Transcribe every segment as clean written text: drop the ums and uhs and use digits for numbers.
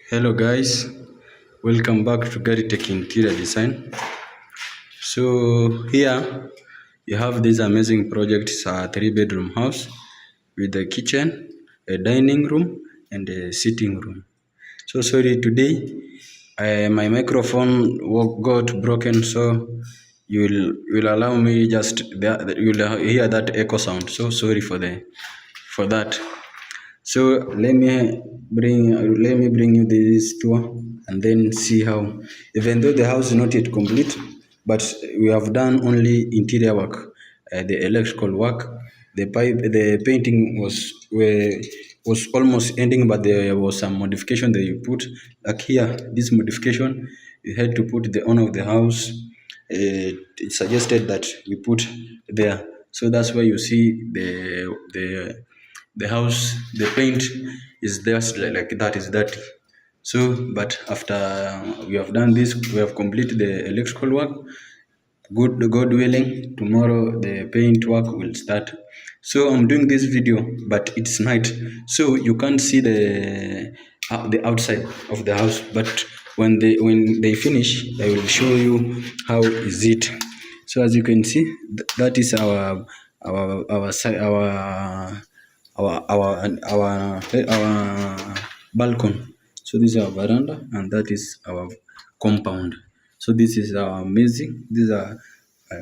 Hello guys, welcome back to Gary Tech Interior Design. So here you have this amazing project. It's a 3 bedroom house with a kitchen, a dining room, and a sitting room. So sorry today, my microphone got broken, so you will allow me just you'll hear that echo sound. So sorry for that. So let me bring you this tour and then see how, even though the house is not yet complete, but we have done only interior work, the electrical work, the painting was almost ending, but there was some modification that you put. Like here, this modification, you had to put the owner of the house. It suggested that we put there, so that's why you see the house, the paint is just like that, is dirty. So but after we have done this, we have completed the electrical work. Good, God willing, tomorrow the paint work will start. So I'm doing this video, but it's night, so you can't see the outside of the house. But when they finish, I will show you how is it. So as you can see, that is our balcony. So this is our veranda, and that is our compound. So this is our amazing. These are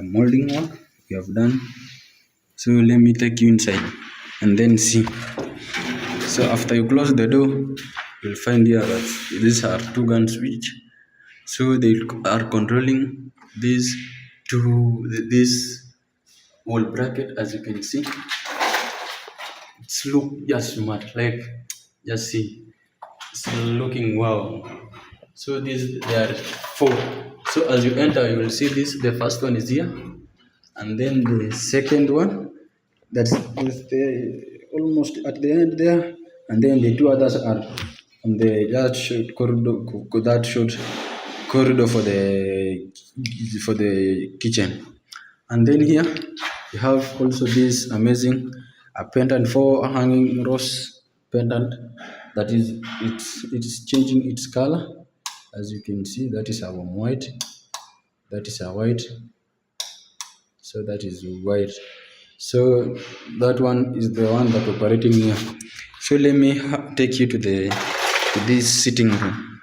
molding work we have done. So let me take you inside and then see. So after you close the door, you'll find here that these are two gun switch. So they are controlling this wall bracket. As you can see, it's look just smart, like just see, it's looking wow. So there are four. So as you enter, you will see this. The first one is here, and then the second one that's is there, almost at the end there, and then the two others are on the that short corridor for the kitchen. And then here you have also this amazing pendant, four hanging rose pendant, that is it's changing its color. As you can see, that is our white, that is our white, so that is white. So that one is the one that operating here. So let me take you to this sitting room.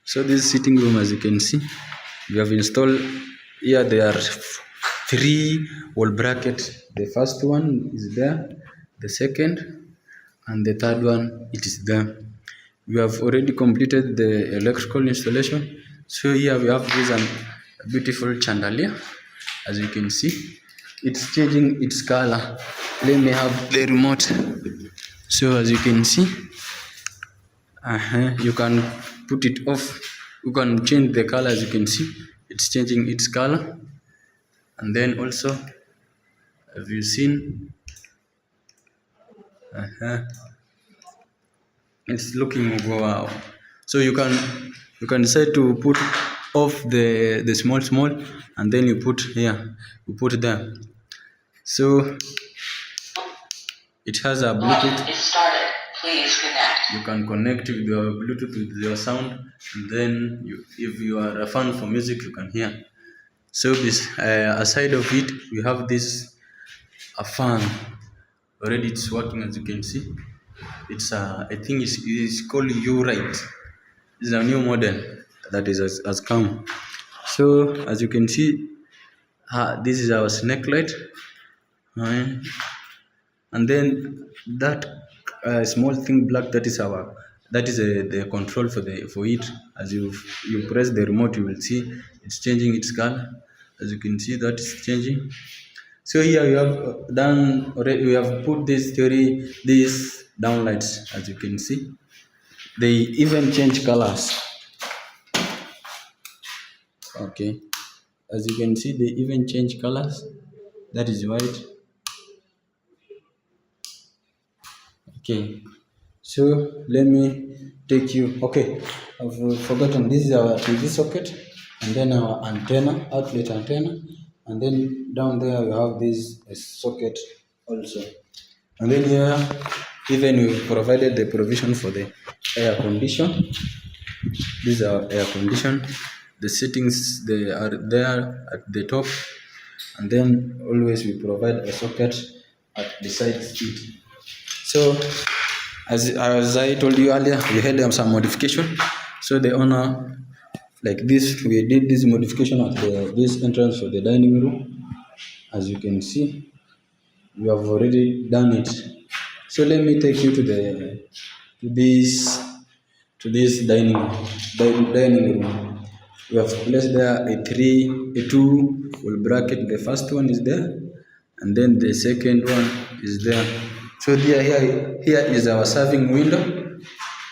So this sitting room, as you can see, we have installed here. There are three wall brackets. The first one is there, the second, and the third one, it is there. We have already completed the electrical installation. So here we have this beautiful chandelier. As you can see, it's changing its color. Let me have the remote. So as you can see, you can put it off. You can change the color. As you can see, it's changing its color. And then also, have you seen, it's looking wow. So you can decide to put off the small, and then you put here, you put there. So it has a Bluetooth. Is started. Please connect. You can connect with your Bluetooth with your sound, and then if you are a fan for music, you can hear. So this aside of it, we have this a fan. Already it's working, as you can see. It's I think it's called U-Right. It's a new model that has come. So as you can see, this is our snake light, and then that small thing black, that is the control for it. As you press the remote, you will see it's changing its color. As you can see, that is changing. So here we have done already. We have put these downlights. As you can see, they even change colors. Okay, as you can see, they even change colors. That is white. Okay, so let me take you. Okay, I've forgotten. This is our TV socket, and then our antenna, outlet antenna, and then down there we have this socket also. And then here, even we provided the provision for the air condition. This is our air condition. The settings they are there at the top, and then always we provide a socket at the side seat. So as I told you earlier, we had some modification. So the owner, like this, we did this modification at this entrance for the dining room. As you can see, we have already done it. So let me take you to to this this dining room. We have placed there a two wall bracket. The first one is there, and then the second one is there. So here is our serving window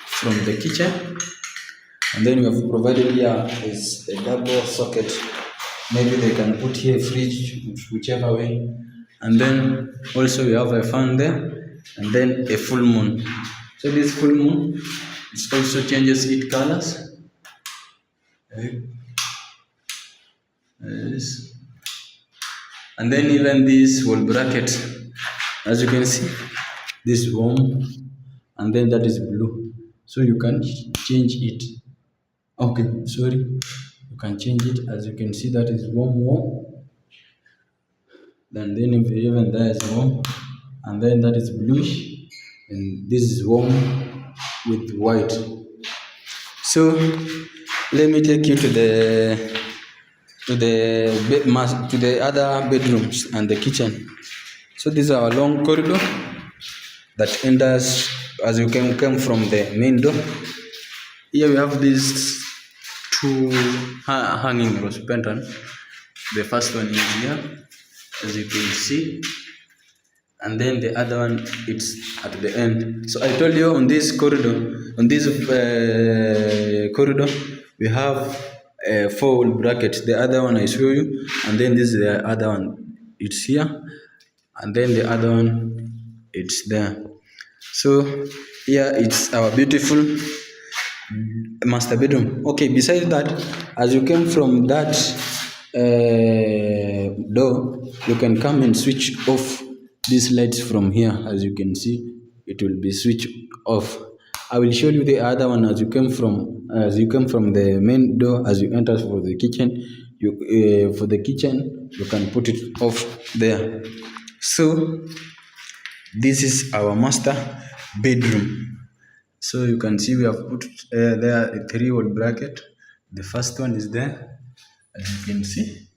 from the kitchen, and then we have provided here is a double socket. Maybe they can put here a fridge, whichever way. And then also we have a fan there, and then a full moon. So this full moon, it also changes its colors. Okay. Yes. And then even this wall bracket, as you can see, this warm, and then that is blue. So you can change it. Okay, sorry. You can change it. As you can see, that is warm. Then even there is warm, and then that is bluish, and this is warm with white. So let me take you to the other bedrooms and the kitchen. So this is our long corridor that enters as you come from the main door. Here we have these two hanging rose pendant. The first one is here, as you can see, and then the other one it's at the end. So I told you on this corridor, corridor, we have a four bracket. The other one I show you, and then this is the other one. It's here, and then the other one it's there. So here it's our beautiful master bedroom. Okay, besides that, as you came from that door, you can come and switch off these lights from here. As you can see, it will be switched off. I will show you the other one as you came from the main door. As you enter for the kitchen, you can put it off there. So this is our master bedroom. So you can see we have put there a three wall bracket. The first one is there, as you can see.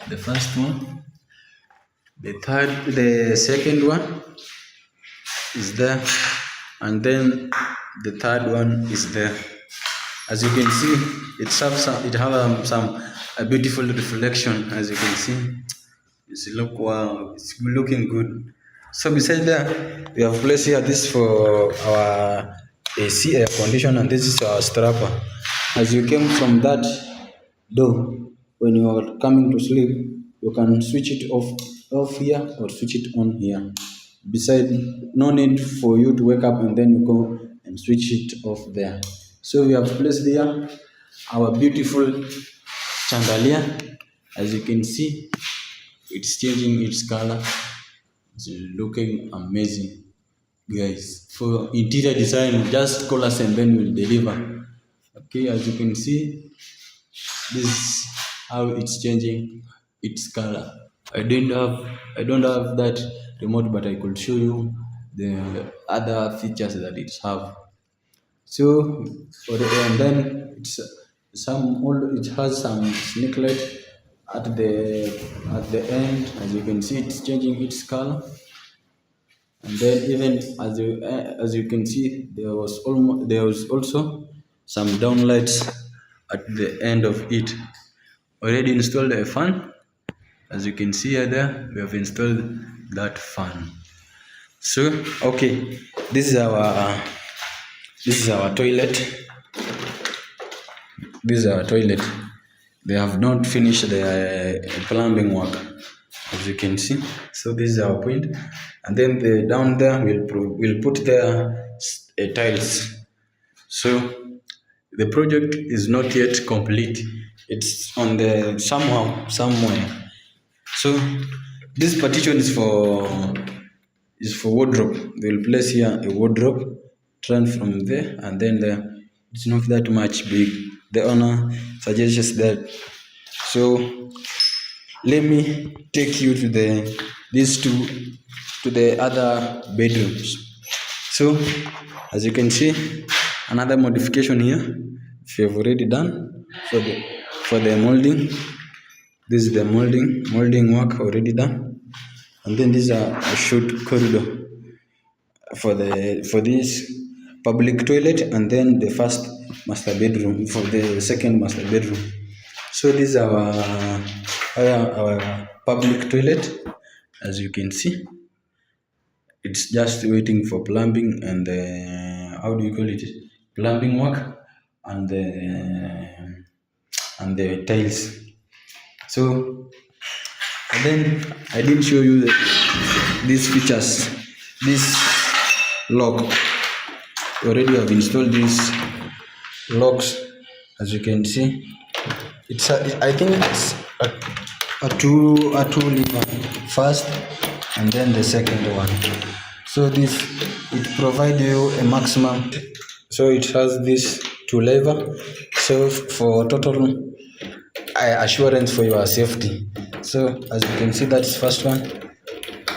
The first one, the second one is there, and then the third one is there. As you can see, it has some a beautiful reflection. As you can see, it's looking good. So besides that, we have placed here this for our AC air condition, and this is our strapper. As you came from that door, when you are coming to sleep, you can switch it off here or switch it on here. Besides, no need for you to wake up and then you go and switch it off there. So we have placed here our beautiful chandelier. As you can see, it's changing its color. It's looking amazing, guys. For interior design, just call us and then we'll deliver. Okay, as you can see, this is how it's changing its color. I don't have that remote, but I could show you the other features that it have. So and then it has some snake light at the end. As you can see, it's changing its color. And then even as you can see, there was also some downlights at the end of it. Already installed a fan. As you can see here, there we have installed that fan. So okay, this is our toilet. This is our toilet. They have not finished the plumbing work, as you can see. So this is our point, and then down there we'll put there tiles. So the project is not yet complete. It's on the somewhere. So this partition is for wardrobe. They will place here a wardrobe, turn from there, and then It's not that much big. The owner suggests that. So let me take you to these two to the other bedrooms. So as you can see, another modification here. If you have already done for the molding, this is the molding work already done, and then these are a short corridor for this public toilet, and then the first master bedroom for the second master bedroom. So this is our public toilet. As you can see, it's just waiting for plumbing and how do you call it? Plumbing work and the tiles. So and then I didn't show you these features. This lock. Already have installed these locks. As you can see, I think it's a two lever first, and then the second one. So it provides you a maximum. So it has this two lever. So for total assurance for your safety. So as you can see, that's first one,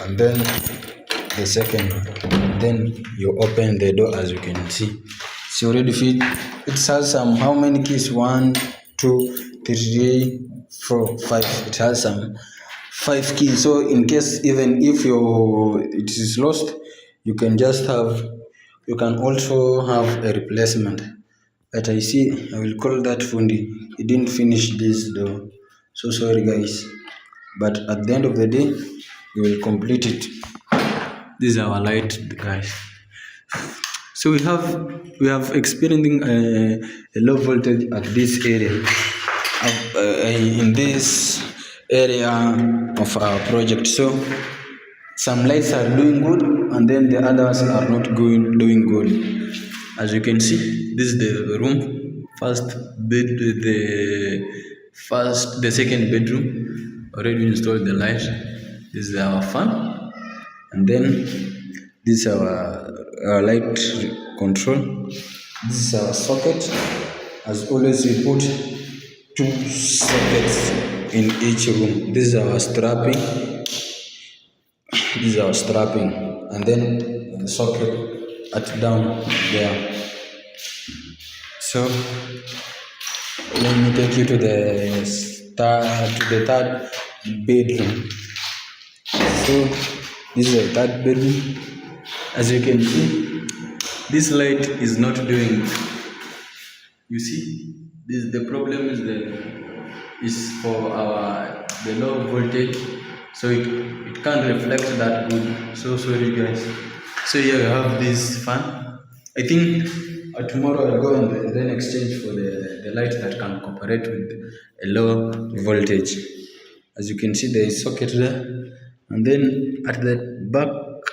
and then the second one. Then you open the door. As you can see, it's already fit. It has some how many keys? 1, 2, 3, 4, 5. It has some 5 keys. So in case even if it is lost, you can also have a replacement. But I see, I will call that Fundi. He didn't finish this door. So sorry guys. But at the end of the day, we will complete it. This is our light, guys. So we have experiencing a low voltage at this area, in this area of our project. So some lights are doing good, and then the others are not doing good. As you can see, this is the room. The second bedroom. Already installed the light. This is our fan, and then this is our light control. This is our socket. As always, we put 2 sockets in each room. This is our strapping. And then the socket down there. So let me take you to the third bedroom. So this is the third bedroom. As you can see, this light is not doing. You see, the problem is for the low voltage, so it can't reflect that good. So sorry guys. So here we have this fan. I think tomorrow I'll go and then exchange for the light that can cooperate with a low voltage. As you can see, there is socket there, and then at the back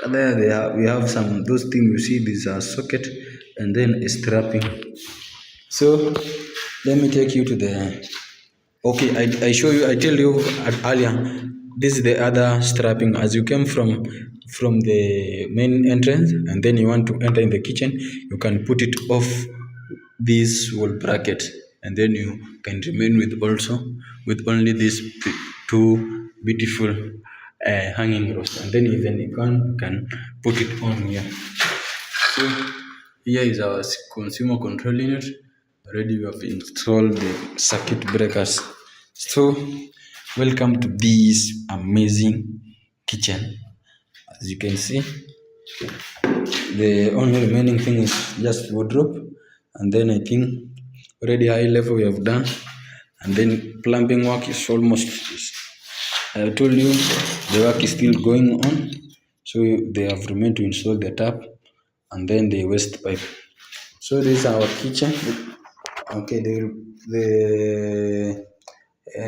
there we have some those things. You see, these are socket and then a strapping. So let me take you to the. Okay, I tell you earlier. This is the other strapping. As you came from the main entrance, and then you want to enter in the kitchen, you can put it off this wall bracket, and then you can remain with only these 2 beautiful hanging rods, and then even you can put it on here. So here is our consumer control unit. Already we have installed the circuit breakers. So welcome to this amazing kitchen. As you can see, the only remaining thing is just wardrobe, and then I think already high level we have done, and then plumbing work is almost. I told you the work is still going on, so they have remained to install the tap and then the waste pipe. So this is our kitchen. Okay,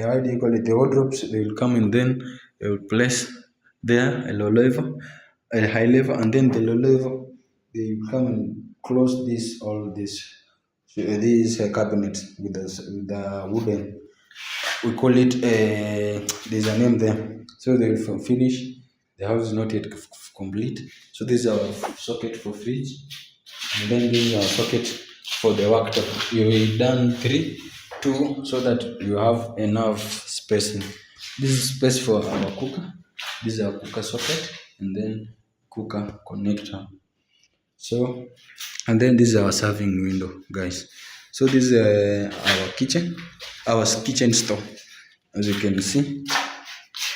how do you call it? The wardrobes, they will come and then they will place there a low level, a high level, and then the low level they will come and close all these cabinets with the wooden. We call it there's a name there. So they will finish. The house is not yet complete. So this is our socket for fridge, and then this is our socket for the worktop. You done three, two, so that you have enough spacing. This is space for our cooker. This is our cooker socket, and then cooker connector. So, and then this is our serving window, guys. So this is our kitchen, our kitchen store. As you can see,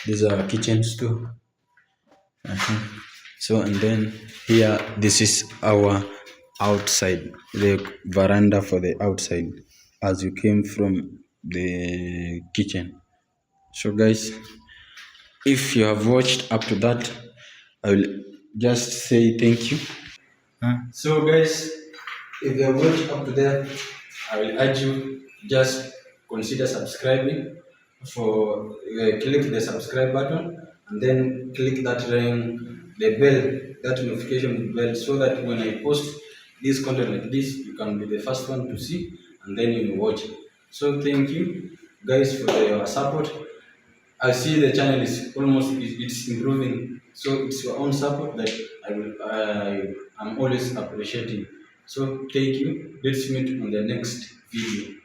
this is our kitchen store. So, and then here, this is our outside, the veranda for the outside, as you came from the kitchen. So, guys, if you have watched up to that, I will just say thank you. So, guys, if you have watched up to there, I will urge you just consider subscribing. For click the subscribe button and then click that ring, the bell, that notification bell, so that when I post this content like this, you can be the first one to see and then you watch it. So thank you, guys, for your support. I see the channel is almost it's improving. So it's your own support that I'm always appreciating. So thank you. Let's meet on the next video.